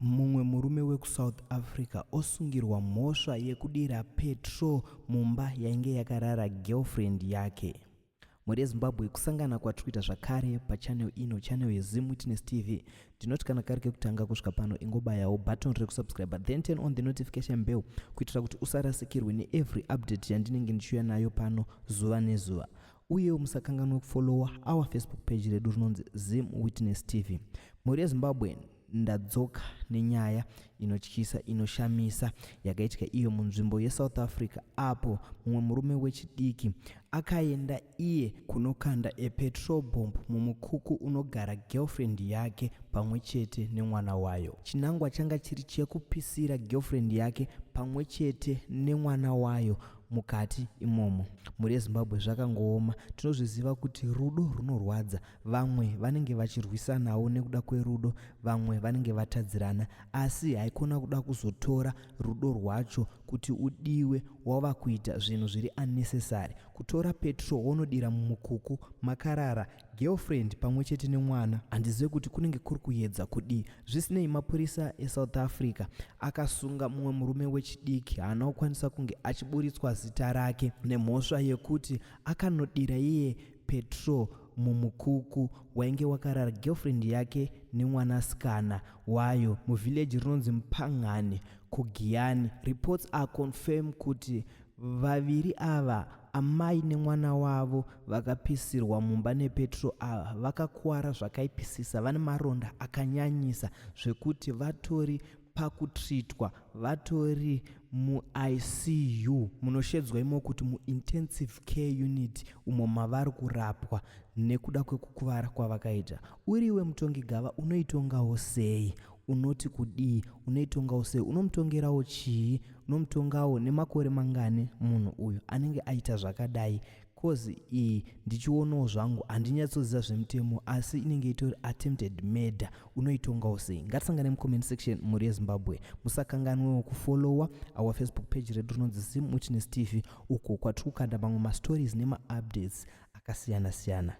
Mumwe murume wekuSouth Africa osungirwa mhosva yekudira petrol mumba yainge yakarara girlfriend yake. Muri Zimbabwe kusangana kwatwiita zvakare pachannel ino, channel yeZim Witness TV. Ndinoti kana kari kekutanga kusvika pano ingobayawo button rekusubscribe, then turn on the notification bell kuitira kuti usarasikirwe neevry update yandinenge ndichiuya nayo pano zuva nezuva. Uye musakanganwa kufollowa our Facebook page redu rinonzi Zim Witness TV. Muri Zimbabwe ndadzoka nenyaya inotyisa inoshamisa yakaitika iyo munzvimbo yeSouth Africa, apo mumwe murume wechidiki akaenda iye kunokanda petrol bomb mumukuku unogara girlfriend yake pamwe chete nemwana wayo. Chinangwa changa chiri chekupisira girlfriend yake pamwe chete nemwana wayo mukati imomo. Muri Zimbabwe zvakangooma. Tinozviziva kuti rudo runorwadza. Vamwe vanenge vachirwisanawo nekuda kwerudo, vamwe vanenge vatadzirana, asi haikona kuda kuzotora rudo rwacho kuti udiwe wava kuita zvinhu zviri unnecessary. Kutora petrol wonodira mumukuku makarara girlfriend pamwe chete nemwana, handizive kuti kunenge kuri kuedza kudii. Zvisinei, mapurisa eSouth Africa akasunga mumwe murume wechidiki haana kukwanisa kunge achiburitswa zita rake nemhosva yekuti akanodira iye petrol mumukuku wainge wakarara girlfriend yake nemwanasikana wayo muvillage rinonzi Mpangani kuGiyani. Reports are confirmed kuti vaviri ava, amai nemwana wavo, vakapisirwa mumba nepetrol ava vakakuwara zvakaipisisa, vane maronda akanyanyisa zvekuti vatori pakutreatwa, vatori muICU munoshedzwa imo kuti muintensive care unit umo mavari kurapwa nekuda kwekukuvara kwavakaita. Uriwe mutongi gava, unoitongawo sei? Unoti kudii? Unoitongawo sei? Unomutongerawo chii? Unomutongawo nemakore mangani munhu uyu anenge aita zvakadai? Kozi iyi ndichionawo zvangu handinyatsoziva zvemutemo, asi inenge itori attempted murder. Unoitongawo sei? Ngatisangane mucomment section muri yeZimbabwe. Musakanganwewo kufollowa our Facebook page redu rinonzi Zim Witness TV, uko kwatiri kukanda mamwe mastories nemaupdates akasiyana siyana.